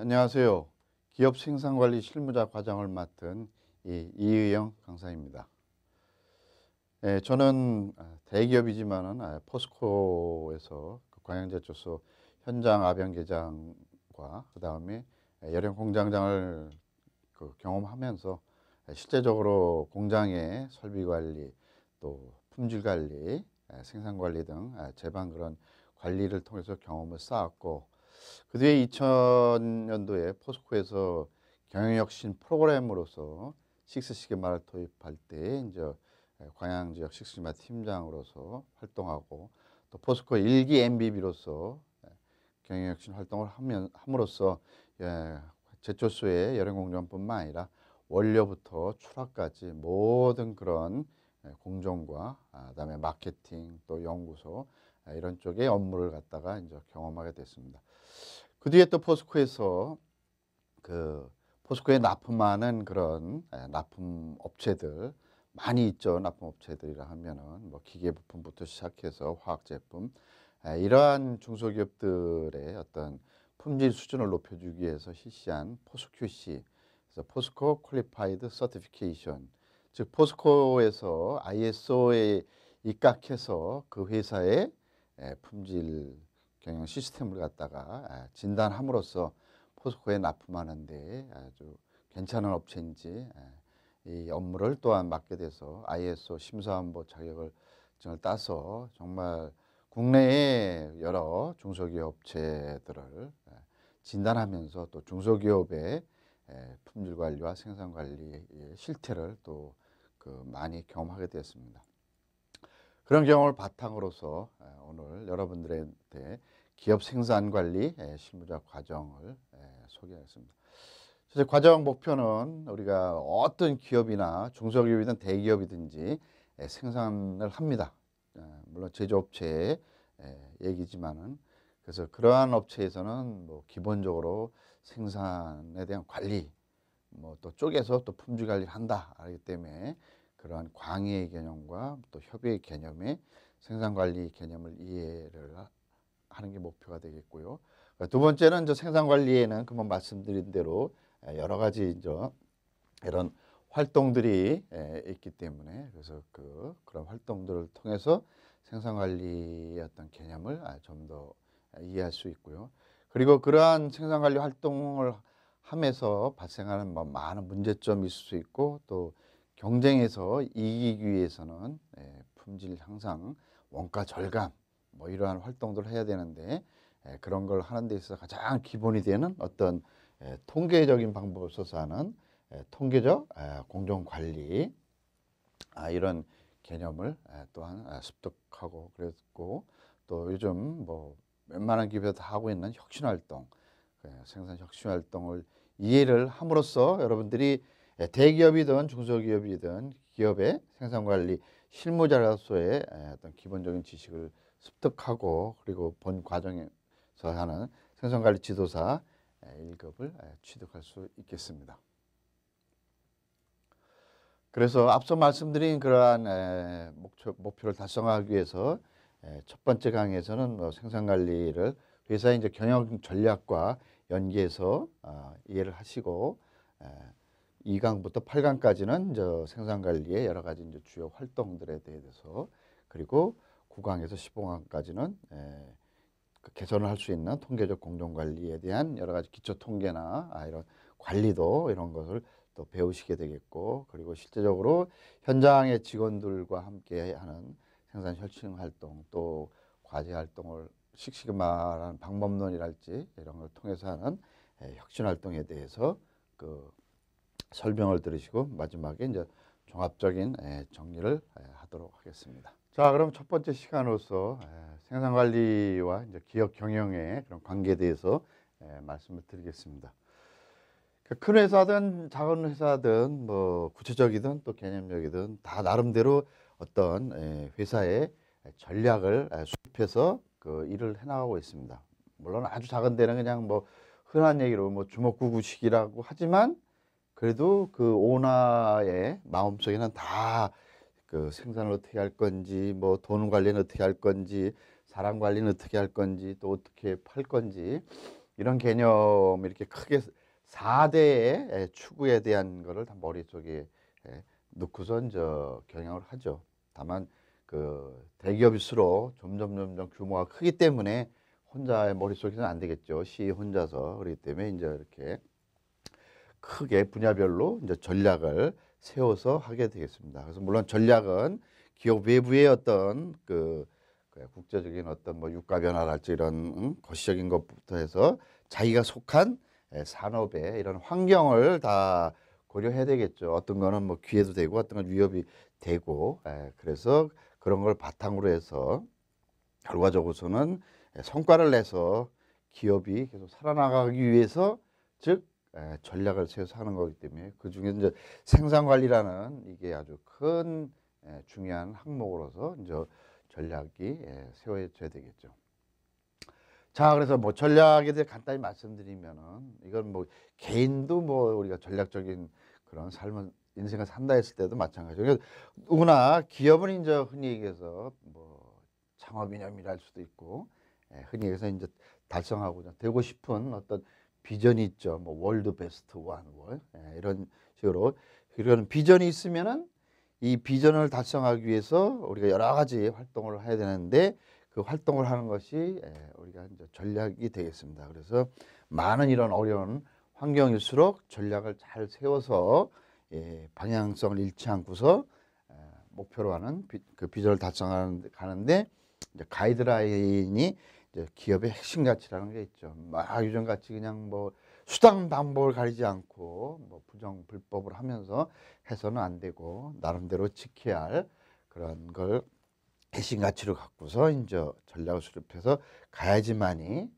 안녕하세요. 기업 생산관리 실무자 과장을 맡은 이의영 강사입니다. 저는 대기업이지만은 포스코에서 그 광양제조소 현장 아변개장과 그 다음에 열형 공장장을 경험하면서 실제적으로 공장의 설비 관리, 또 품질 관리, 생산 관리 등 제반 그런 관리를 통해서 경험을 쌓았고, 그 뒤에 2000년도에 포스코에서 경영혁신 프로그램으로서 식스시그마를 도입할 때 이제 광양 지역 식스시그마 팀장으로서 활동하고, 또 포스코 1기 MBB로서 경영혁신 활동을 함으로써 제초소의 열연공정뿐만 아니라 원료부터 출하까지 모든 그런 공정과 그다음에 마케팅 또 연구소 이런 쪽의 업무를 갖다가 이제 경험하게 됐습니다. 그 뒤에 또 포스코에서 포스코에 납품하는 그런 납품 업체들 많이 있죠. 납품 업체들이라 하면은 뭐 기계 부품부터 시작해서 화학 제품, 이러한 중소기업들의 어떤 품질 수준을 높여주기 위해서 실시한 포스QC, 그래서 포스코 퀄리파이드 서티피케이션, 즉 포스코에서 ISO에 입각해서 그 회사의 품질 경영 시스템을 갖다가 진단함으로써 포스코에 납품하는데 아주 괜찮은 업체인지 이 업무를 또한 맡게 돼서 ISO 심사원보 자격증을 따서 정말 국내의 여러 중소기업 업체들을 진단하면서 또 중소기업의 품질 관리와 생산 관리의 실태를 또 많이 경험하게 되었습니다. 그런 경험을 바탕으로서 오늘 여러분들한테 기업 생산 관리 실무자 과정을 소개하겠습니다. 사실 과정 목표는 우리가 어떤 기업이나 중소기업이든 대기업이든지 생산을 합니다. 물론 제조업체의 얘기지만은, 그래서 그러한 업체에서는 뭐 기본적으로 생산에 대한 관리, 뭐 또 쪼개서 또 품질 관리를 한다 하기 때문에 그러한 광의의 개념과 또 협의의 개념의 생산 관리 개념을 이해를 하는 게 목표가 되겠고요. 두 번째는 이제 생산 관리에는 금방 말씀드린 대로 여러 가지 이제 이런 활동들이 있기 때문에, 그래서 그런 활동들을 통해서 생산 관리의 어떤 개념을 좀 더 이해할 수 있고요. 그리고 그러한 생산 관리 활동을 하면서 발생하는 뭐 많은 문제점이 있을 수 있고, 또 경쟁에서 이기기 위해서는 품질 향상, 원가 절감 뭐 이러한 활동들을 해야 되는데, 그런 걸 하는 데 있어서 가장 기본이 되는 어떤 통계적인 방법을 써서 하는 통계적 공정 관리, 이런 개념을 또한 습득하고 그랬고, 또 요즘 뭐 웬만한 기업에서 다 하고 있는 혁신 활동, 생산 혁신 활동을 이해를 함으로써 여러분들이 대기업이든 중소기업이든 기업의 생산 관리 실무자로서의 어떤 기본적인 지식을 습득하고, 그리고 본 과정에서 하는 생산 관리 지도사 1급을 취득할 수 있겠습니다. 그래서 앞서 말씀드린 그러한 목표를 달성하기 위해서 첫 번째 강의에서는 뭐 생산관리를 회사의 이제 경영 전략과 연계해서 이해를 하시고, 2강부터 8강까지는 이제 생산관리의 여러 가지 이제 주요 활동들에 대해서, 그리고 9강에서 15강까지는 개선을 할 수 있는 통계적 공정관리에 대한 여러 가지 기초 통계나 이런 관리도 이런 것을 또 배우시게 되겠고, 그리고 실제적으로 현장의 직원들과 함께 하는 생산 혁신 활동, 또 과제 활동을 식시그마라는 방법론이랄지 이런 걸 통해서 하는 혁신 활동에 대해서 설명을 들으시고 마지막에 이제 종합적인 정리를 하도록 하겠습니다. 자, 그럼 첫 번째 시간으로서 생산 관리와 이제 기업 경영의 그런 관계에 대해서 말씀을 드리겠습니다. 큰 회사든 작은 회사든 뭐 구체적이든 또 개념적이든 다 나름대로 어떤 회사의 전략을 수립해서 그 일을 해나가고 있습니다. 물론 아주 작은 데는 그냥 뭐 흔한 얘기로 뭐 주먹구구식이라고 하지만, 그래도 그 오너의 마음속에는 다 그 생산을 어떻게 할 건지, 뭐 돈 관리는 어떻게 할 건지, 사람 관리는 어떻게 할 건지, 또 어떻게 팔 건지, 이런 개념 이렇게 크게 4대의 추구에 대한 거를 다 머릿속에 넣고서 이제 경영을 하죠. 다만 그 대기업일수록 점점 규모가 크기 때문에 혼자의 머릿속에서는 안 되겠죠. C 혼자서. 그렇기 때문에 이제 이렇게 크게 분야별로 이제 전략을 세워서 하게 되겠습니다. 그래서 물론 전략은 기업 외부의 어떤 그 국제적인 어떤 뭐 유가 변화랄지 이런 거시적인 것부터 해서 자기가 속한 산업의 이런 환경을 다 고려해야 되겠죠. 어떤 거는 뭐 기회도 되고 어떤 건 위협이 되고 그래서 그런 걸 바탕으로 해서 결과적으로서는 성과를 내서 기업이 계속 살아나가기 위해서 즉 전략을 세워서 하는 거기 때문에 그 중에 이제 생산 관리라는 이게 아주 큰 중요한 항목으로서 이제 전략이 세워져야 되겠죠. 자, 그래서 뭐 전략에 대해 간단히 말씀드리면은 이건 뭐 개인도 뭐 우리가 전략적인 그런 삶을 인생을 산다 했을 때도 마찬가지고 누구나 기업은 이제 흔히 얘기해서 뭐 창업 이념이라 할 수도 있고 흔히 얘기해서 이제 달성하고자 되고 싶은 어떤 비전이 있죠. 뭐 월드 베스트 원 이런 식으로 그런 비전이 있으면은 이 비전을 달성하기 위해서 우리가 여러 가지 활동을 해야 되는데 그 활동을 하는 것이 우리가 이제 전략이 되겠습니다. 그래서 많은 이런 어려운 환경일수록 전략을 잘 세워서 방향성을 잃지 않고서 목표로 하는 그 비전을 달성하는 가는데 이제 가이드라인이 이제 기업의 핵심 가치라는 게 있죠. 막 유전 가치 그냥 뭐 수단 방법을 가리지 않고 뭐 부정 불법을 하면서 해서는 안 되고 나름대로 지켜야 할 그런 걸 핵심 가치로 갖고서 이제 전략을 수립해서 가야지만이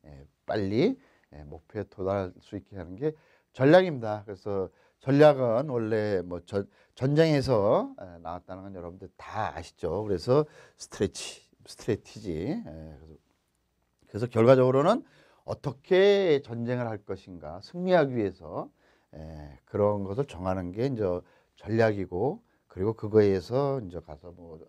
빨리 목표에 도달할 수 있게 하는 게 전략입니다. 그래서 전략은 원래 뭐 전쟁에서 나왔다는 건 여러분들 다 아시죠. 그래서 스트레티지. 그래서 결과적으로는 어떻게 전쟁을 할 것인가 승리하기 위해서 그런 것을 정하는 게 이제 전략이고 그리고 그거에 의해서 이제 가서 뭐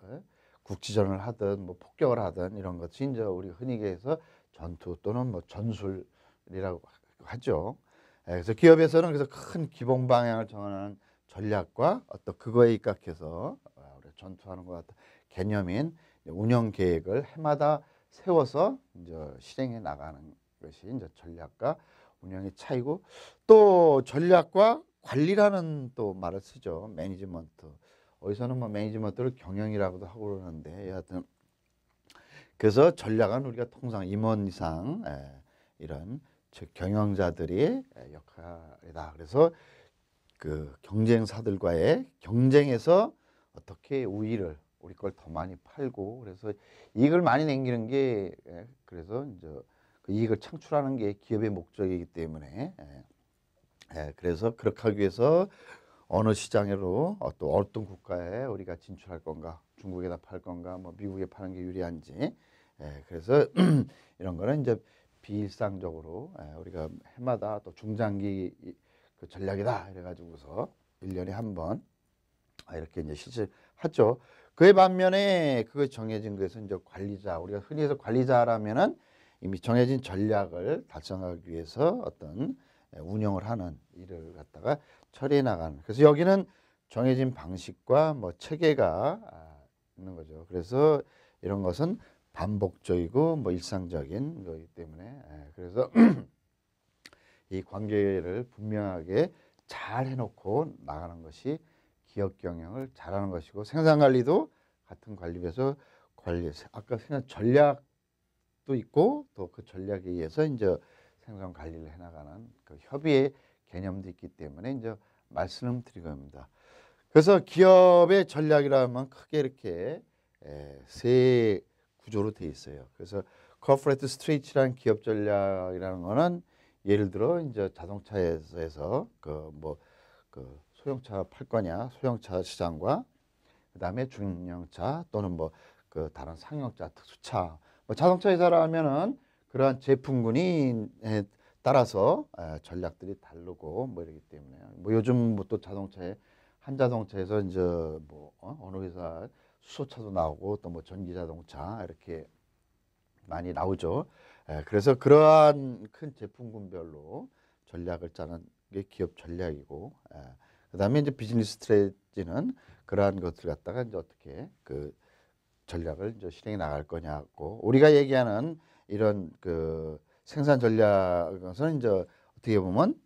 국지전을 하든 뭐 폭격을 하든 이런 것이 이제 우리 흔히 얘기해서 전투 또는 뭐 전술이라고 하죠. 그래서 기업에서는 그래서 큰 기본 방향을 정하는 전략과 어떤 그거에 입각해서 우리 전투하는 것 같은 개념인 운영 계획을 해마다 세워서 이제 실행해 나가는 것이 이제 전략과 운영의 차이고 또 전략과 관리라는 또 말을 쓰죠. 매니지먼트. 어디서는 뭐 매니지먼트를 경영이라고도 하고 그러는데 여하튼 그래서 전략은 우리가 통상 임원 이상 이런 즉 경영자들의 역할이다. 그래서 그 경쟁사들과의 경쟁에서 어떻게 우위를 우리 걸 더 많이 팔고 그래서 이익을 많이 남기는 게 그래서 이제 그 이익을 창출하는 게 기업의 목적이기 때문에 그래서 그렇게 하기 위해서 어느 시장으로 또 어떤 국가에 우리가 진출할 건가 중국에다 팔 건가 뭐 미국에 파는 게 유리한지 그래서 이런 거는 이제 비일상적으로 우리가 해마다 또 중장기 그 전략이다 이래가지고서 1년에 한 번 이렇게 이제 실시하죠. 그에 반면에 그거 정해진 거에서 이제 관리자 우리가 흔히 해서 관리자라면은 이미 정해진 전략을 달성하기 위해서 어떤 운영을 하는 일을 갖다가 처리해 나가는. 그래서 여기는 정해진 방식과 뭐 체계가 있는 거죠. 그래서 이런 것은 반복적이고 뭐 일상적인 거기 때문에 그래서 이 관계를 분명하게 잘 해놓고 나가는 것이 기업 경영을 잘하는 것이고 생산 관리도 같은 관리에서 아까 생산 전략도 있고 또 그 전략에 의해서 이제 생산 관리를 해나가는 그 협의의 개념도 있기 때문에 이제 말씀을 드리고 합니다. 그래서 기업의 전략이라면 크게 이렇게 세 구조로 되어 있어요. 그래서 corporate strategy라는 기업 전략이라는 거는 예를 들어 이제 자동차에서 그 소형차 팔 거냐 소형차 시장과 그다음에 중형차 또는 뭐 그 다른 상용차 특수차 뭐 자동차 회사라면은 그러한 제품군이 따라서 전략들이 다르고 뭐 이러기 때문에 뭐 요즘 뭐 또 자동차에 한 자동차에서 이제 뭐 어느 회사 수소차도 나오고 또 뭐 전기 자동차 이렇게 많이 나오죠. 그래서 그러한 큰 제품군별로 전략을 짜는 게 기업 전략이고, 그다음에 이제 비즈니스 스트레지는 그러한 것을 갖다가 이제 어떻게 그 전략을 이제 실행해 나갈 거냐고, 우리가 얘기하는 이런 그 생산 전략은 이제 어떻게 보면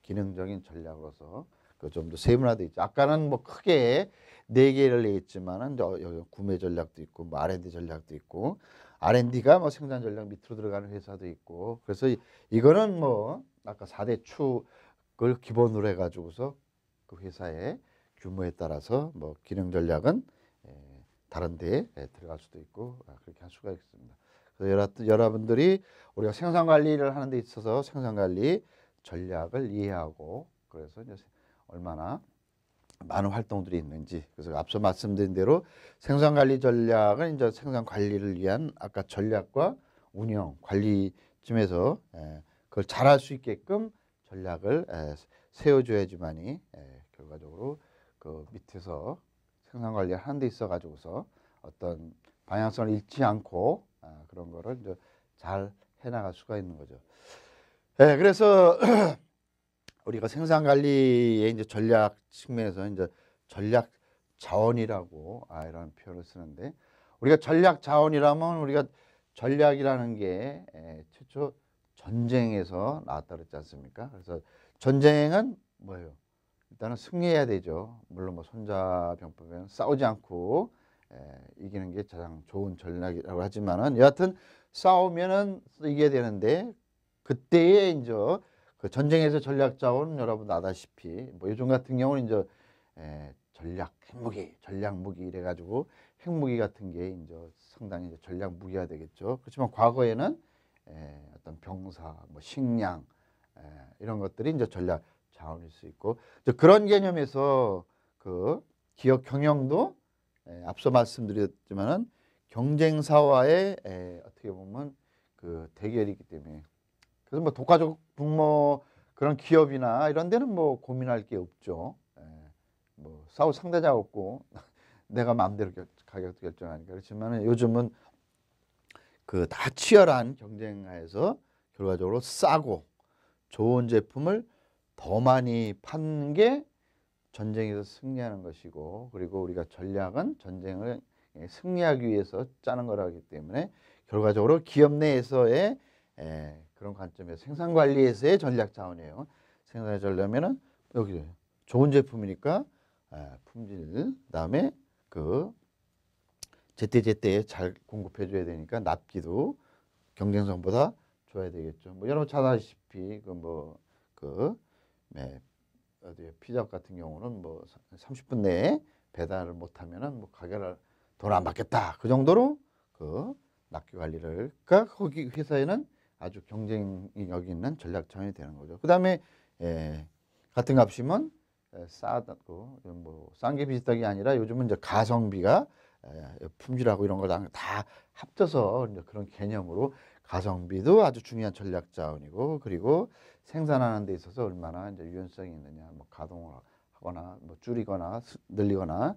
기능적인 전략으로서 그 좀 더 세분화돼 있죠. 아까는 뭐 크게 네 개를 얘기했지만은 여기 구매 전략도 있고 뭐 R&D 전략도 있고, R&D가 뭐 생산 전략 밑으로 들어가는 회사도 있고, 그래서 이거는 뭐 아까 4대 축을 기본으로 해가지고서 그 회사의 규모에 따라서 뭐 기능 전략은 다른 데에 들어갈 수도 있고, 그렇게 할 수가 있습니다. 그래서 여러분들이 우리가 생산 관리를 하는 데 있어서 생산 관리 전략을 이해하고, 그래서 이제 얼마나 많은 활동들이 있는지, 그래서 앞서 말씀드린 대로 생산 관리 전략은 이제 생산 관리를 위한 아까 전략과 운영 관리쯤에서 그걸 잘할 수 있게끔 전략을 세워줘야지만이 결과적으로 그 밑에서 생산 관리를 하는 데 있어 가지고서 어떤 방향성을 잃지 않고 그런 거를 이제 잘 해나갈 수가 있는 거죠. 그래서 우리가 생산 관리의 이제 전략 측면에서 이제 전략 자원이라고 이런 표현을 쓰는데, 우리가 전략 자원이라면 우리가 전략이라는 게 최초 전쟁에서 나왔다 그랬지 않습니까? 그래서 전쟁은 뭐예요? 일단은 승리해야 되죠. 물론 뭐 손자병법에는 싸우지 않고 이기는 게 가장 좋은 전략이라고 하지만은, 여하튼 싸우면은 이겨야 되는데, 그때에 이제 그 전쟁에서 전략 자원 여러분 아다시피 뭐 요즘 같은 경우는 이제 전략 핵무기, 전략 무기 이래 가지고 핵무기 같은 게 이제 상당히 이제 전략 무기가 되겠죠. 그렇지만 과거에는 어떤 병사, 뭐 식량 이런 것들이 이제 전략 자원일 수 있고, 그런 개념에서 그 기업 경영도 앞서 말씀드렸지만은 경쟁사와의 어떻게 보면 그 대결이기 때문에, 그래서 뭐 독과적 분모 그런 기업이나 이런 데는 뭐 고민할 게 없죠. 뭐 싸울 상대자가 없고 내가 마음대로 가격도 결정하니까. 그렇지만 요즘은 그 다 치열한 경쟁하에서 결과적으로 싸고 좋은 제품을 더 많이 파는 게 전쟁에서 승리하는 것이고, 그리고 우리가 전략은 전쟁을 승리하기 위해서 짜는 거라기 때문에 결과적으로 기업 내에서의 그런 관점에서 생산 관리에서의 전략 자원이에요. 생산을 하려면은 여기 좋은 제품이니까 품질, 그다음에 그 제때제때에 잘 공급해 줘야 되니까 납기도 경쟁성보다 줘야 되겠죠. 뭐 여러분 잘 아시다시피 그 어디 피자 같은 경우는 뭐 30분 내에 배달을 못하면은 뭐 가게를 돈 안 받겠다, 그 정도로 그 납기 관리를, 그러니까 거기 회사에는 아주 경쟁력이 있는 전략 자원이 되는 거죠. 그다음에 같은 값이면 싸고 뭐 싼 게 비슷하게 아니라 요즘은 이제 가성비가 품질하고 이런 걸 다 합쳐서 이제 그런 개념으로 가성비도 아주 중요한 전략 자원이고, 그리고 생산하는 데 있어서 얼마나 이제 유연성이 있느냐, 뭐 가동을 하거나 뭐 줄이거나 늘리거나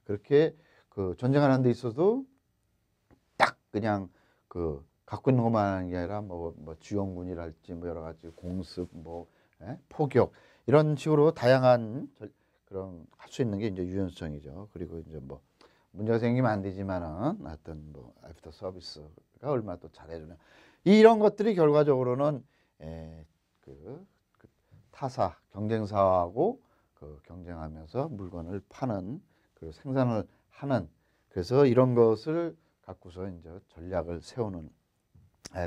그렇게 그 전쟁하는 데 있어도 딱 그냥 그 갖고 있는 것만 하는 게 아니라 뭐 지원군이랄지 뭐 여러 가지 공습 뭐 포격 이런 식으로 다양한 그런 할 수 있는 게 이제 유연성이죠. 그리고 이제 뭐 문제가 생기면 안 되지만은 하여튼 뭐 애프터 서비스가 얼마나 또 잘해주냐, 이런 것들이 결과적으로는 그 타사 경쟁사하고 그 경쟁하면서 물건을 파는 그 생산을 하는, 그래서 이런 것을 갖고서 이제 전략을 세우는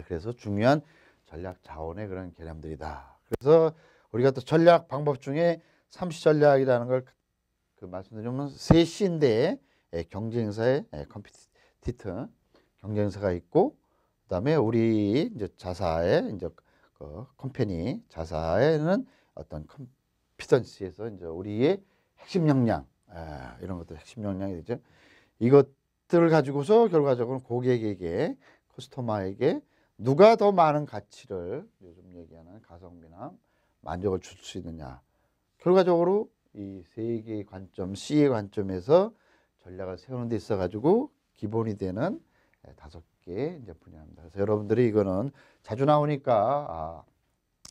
그래서 중요한 전략 자원의 그런 개념들이다. 그래서 우리가 또 전략 방법 중에 삼시 전략이라는 걸 그 말씀드리면 세 C인데 경쟁사의 컴피티터 경쟁사가 있고, 그다음에 우리 이제 자사의 이제 그 컴퍼니 자사에는 어떤 컴피턴시에서 이제 우리의 핵심 역량 이런 것들 핵심 역량이 되죠. 이것들을 가지고서 결과적으로 고객에게 커스터머에게 누가 더 많은 가치를 요즘 얘기하는 가성비나 만족을 줄 수 있느냐, 결과적으로 이 세 개의 관점 C의 관점에서 전략을 세우는 데 있어 가지고 기본이 되는 5 개 이제 분야입니다. 그래서 여러분들이 이거는 자주 나오니까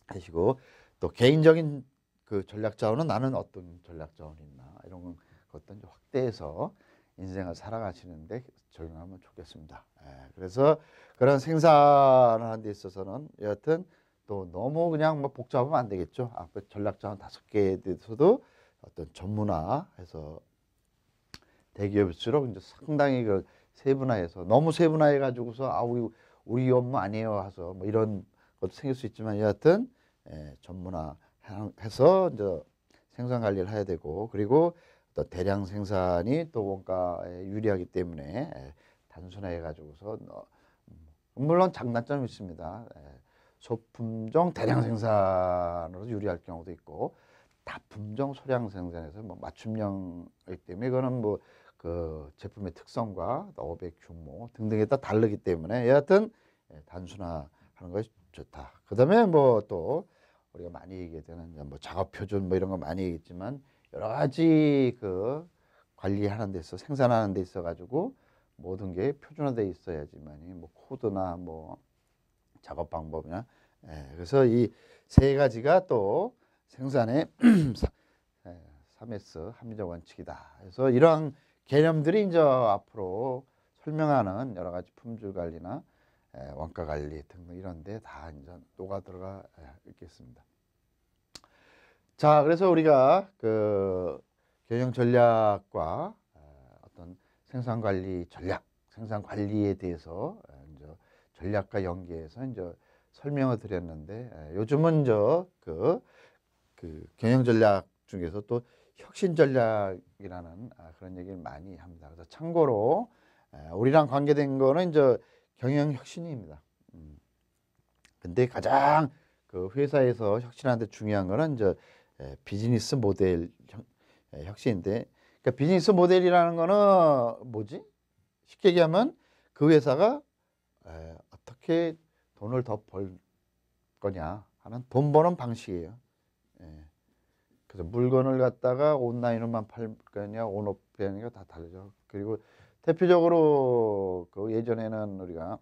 하시고, 또 개인적인 그 전략 자원은 나는 어떤 전략 자원이 있나 이런 것도 이제 확대해서 인생을 살아가시는데 적용하면 좋겠습니다. 그래서 그런 생산을 하는 데 있어서는 여하튼 또 너무 그냥 뭐 복잡하면 안 되겠죠. 앞에 전략 자원 5개에 대해서도 어떤 전문화해서 대기업일수록 이제 상당히 그 세분화해서 너무 세분화해 가지고서 우리 업무 아니에요 해서 뭐 이런 것도 생길 수 있지만 여하튼 전문화해서 이제 생산 관리를 해야 되고, 그리고 또 대량 생산이 또 원가에 유리하기 때문에 단순화해 가지고서 물론 장단점이 있습니다. 소품종 대량 생산으로 유리할 경우도 있고, 다품종 소량 생산에서 뭐 맞춤형이기 때문에 이거는 뭐 그 제품의 특성과 업의 규모 등등에 따라 다르기 때문에 여하튼 단순화하는 것이 좋다. 그다음에 뭐 또 우리가 많이 얘기하는 뭐 작업 표준 뭐 이런 거 많이 얘기했지만 여러 가지 그 관리하는 데 있어 생산하는 데 있어 가지고 모든 게 표준화돼 있어야지만이 뭐 코드나 뭐 작업 방법이나 그래서 이 세 가지가 또 생산의 3S 합리적 원칙이다. 그래서 이러한 개념들이 이제 앞으로 설명하는 여러 가지 품질 관리나 원가 관리 등등 이런 데 다 이제 녹아 들어가 있겠습니다. 자, 그래서 우리가 그 경영 전략과 어떤 생산 관리 전략, 생산 관리에 대해서 이제 전략과 연계해서 이제 설명을 드렸는데, 요즘은 그 경영 전략 중에서 또 혁신 전략이라는 그런 얘기를 많이 합니다. 그래서 참고로 우리랑 관계된 거는 이제 경영 혁신입니다. 근데 가장 그 회사에서 혁신하는데 중요한 거는 이제 비즈니스 모델 혁신인데, 그러니까 비즈니스 모델이라는 거는 뭐지? 쉽게 얘기하면 그 회사가 어떻게 돈을 더 벌 거냐 하는 돈 버는 방식이에요. 그래서 물건을 갖다가 온라인으로만 팔 거냐 온오프라니까 다 다르죠. 그리고 대표적으로 그 예전에는 우리가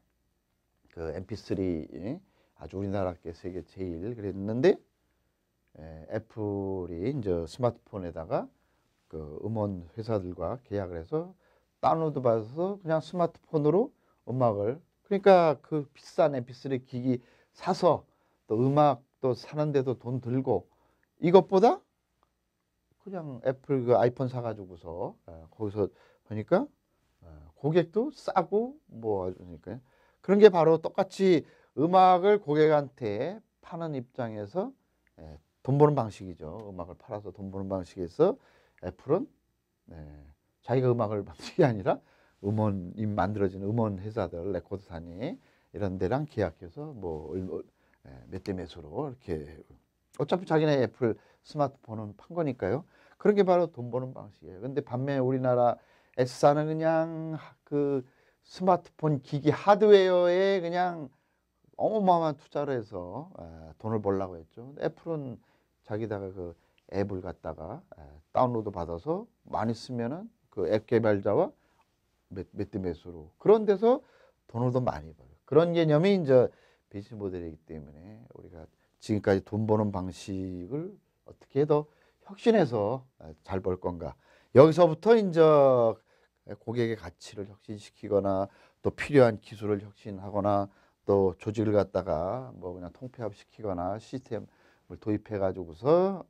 그 MP3 아주 우리나라께 세계 제일 그랬는데, 애플이 이제 스마트폰에다가 그 음원 회사들과 계약을 해서 다운로드 받아서 그냥 스마트폰으로 음악을, 그러니까 그 비싼 MP3 기기 사서 또 음악 또 사는데도 돈 들고, 이것보다 그냥 애플 그 아이폰 사가지고서 거기서 보니까 고객도 싸고 뭐 그러니까 그런 게 바로 똑같이 음악을 고객한테 파는 입장에서 돈 버는 방식이죠. 음악을 팔아서 돈 버는 방식에서 애플은 자기가 음악을 만드는 게 아니라 음원이 만들어지는 음원 회사들 레코드사니 이런 데랑 계약해서 뭐 몇 대 몇으로 이렇게, 어차피 자기네 애플 스마트폰은 판 거니까요. 그런 게 바로 돈 버는 방식이에요. 근데 반면에 우리나라 S사는 그냥 그 스마트폰 기기 하드웨어에 그냥 어마어마한 투자를 해서 돈을 벌려고 했죠. 애플은 자기다가 그 앱을 갖다가 다운로드 받아서 많이 쓰면은 그 앱 개발자와 몇 대 몇으로 그런 데서 돈을 더 많이 벌어요. 그런 개념이 이제 비즈니스 모델이기 때문에 우리가 지금까지 돈 버는 방식을 어떻게 더 혁신해서 잘 벌 건가. 여기서부터 이제 고객의 가치를 혁신시키거나 또 필요한 기술을 혁신하거나 또 조직을 갖다가 뭐 그냥 통폐합시키거나 시스템을 도입해 가지고서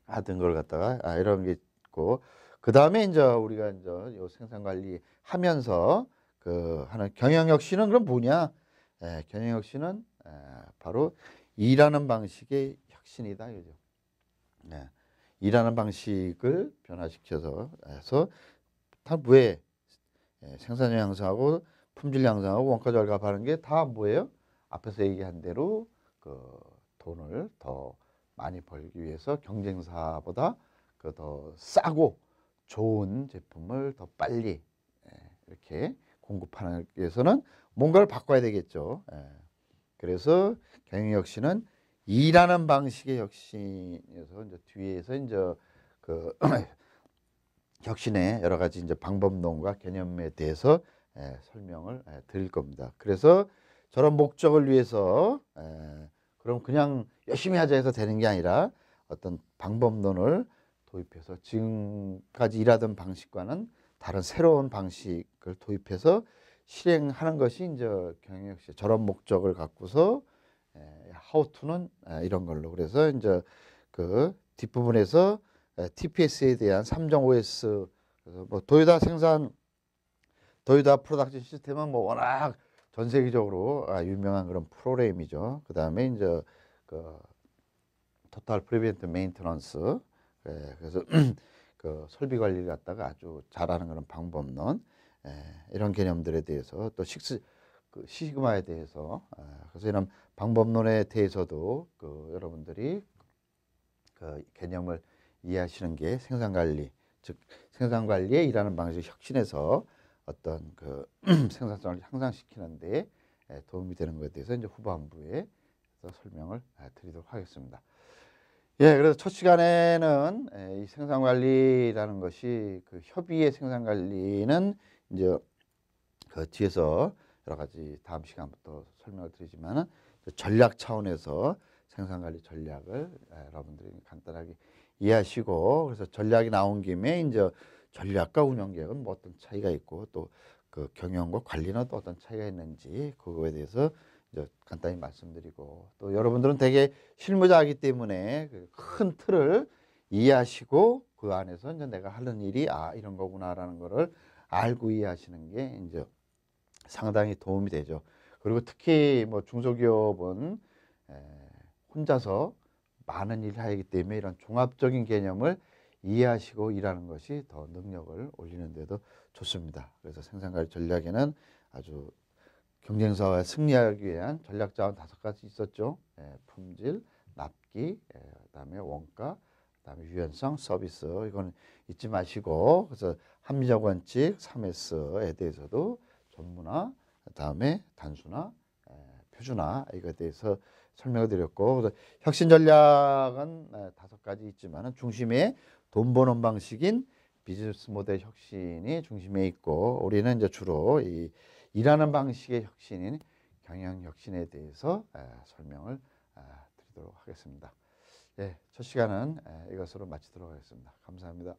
하던 걸 갖다가 이런 게 있고, 그 다음에 이제 우리가 이제 요 생산 관리 하면서 그 하는 경영 혁신은 그럼 뭐냐? 경영 혁신은 바로 일하는 방식의 혁신이다 이거죠. 일하는 방식을 변화시켜서 해서 다 왜 생산량 향상하고 품질 향상하고 원가 절감하는 게 다 뭐예요? 앞에서 얘기한 대로 그 돈을 더 많이 벌기 위해서 경쟁사보다 그 더 싸고 좋은 제품을 더 빨리 이렇게 공급하는 위해서는 뭔가를 바꿔야 되겠죠. 그래서 경영 혁신은 일하는 방식의 혁신에서 이제 뒤에서 이제 그 혁신의 여러 가지 이제 방법론과 개념에 대해서 설명을 드릴 겁니다. 그래서 저런 목적을 위해서 그럼 그냥 열심히 하자 해서 되는 게 아니라 어떤 방법론을 도입해서 지금까지 일하던 방식과는 다른 새로운 방식을 도입해서 실행하는 것이 이제 경영역시 저런 목적을 갖고서 how to는 이런 걸로 그래서 이제 그 뒷부분에서 TPS에 대한 3.5S 그래서 뭐 도요타 프로덕션 시스템은 뭐 워낙 전 세계적으로 유명한 그런 프로그램이죠. 그 다음에 이제 그 토탈 프리벤트 메인테넌스 그래서 그 설비 관리를 갖다가 아주 잘하는 그런 방법론 이런 개념들에 대해서 또 그 시그마에 대해서 그래서 이런 방법론에 대해서도 그 여러분들이 그 개념을 이해하시는 게 생산관리 즉 생산관리에 일하는 방식 혁신에서 어떤 그 생산성을 향상시키는데 도움이 되는 것에 대해서 이제 후반부에 설명을 드리도록 하겠습니다. 예, 그래서 첫 시간에는 이 생산관리라는 것이 그 협의의 생산관리는 이제 그 뒤에서 여러 가지 다음 시간부터 설명을 드리지만은 전략 차원에서 생산관리 전략을 여러분들이 간단하게 이해하시고 그래서 전략이 나온 김에 이제 전략과 운영 계획은 뭐 어떤 차이가 있고 또 그 경영과 관리는 또 어떤 차이가 있는지 그거에 대해서 이제 간단히 말씀드리고 또 여러분들은 되게 실무자이기 때문에 그 큰 틀을 이해하시고 그 안에서 이제 내가 하는 일이 이런 거구나라는 거를 알고 이해하시는 게 이제 상당히 도움이 되죠. 그리고 특히 뭐 중소기업은 에, 혼자서 많은 일을 하기 때문에 이런 종합적인 개념을 이해하시고 일하는 것이 더 능력을 올리는 데도 좋습니다. 그래서 생산관리 전략에는 아주 경쟁사와 승리하기 위한 전략 자원 5가지 있었죠. 품질, 납기, 그다음에 원가, 그다음에 유연성, 서비스 이거는 잊지 마시고 그래서 합리적 원칙 3S에 대해서도 전문화, 그다음에 단순화, 표준화 이거에 대해서 설명을 드렸고 그래서 혁신 전략은 5가지 있지만은 중심에 돈 버는 방식인 비즈니스 모델 혁신이 중심에 있고 우리는 이제 주로 이 일하는 방식의 혁신인 경영 혁신에 대해서 설명을 드리도록 하겠습니다. 첫 시간은 이것으로 마치도록 하겠습니다. 감사합니다.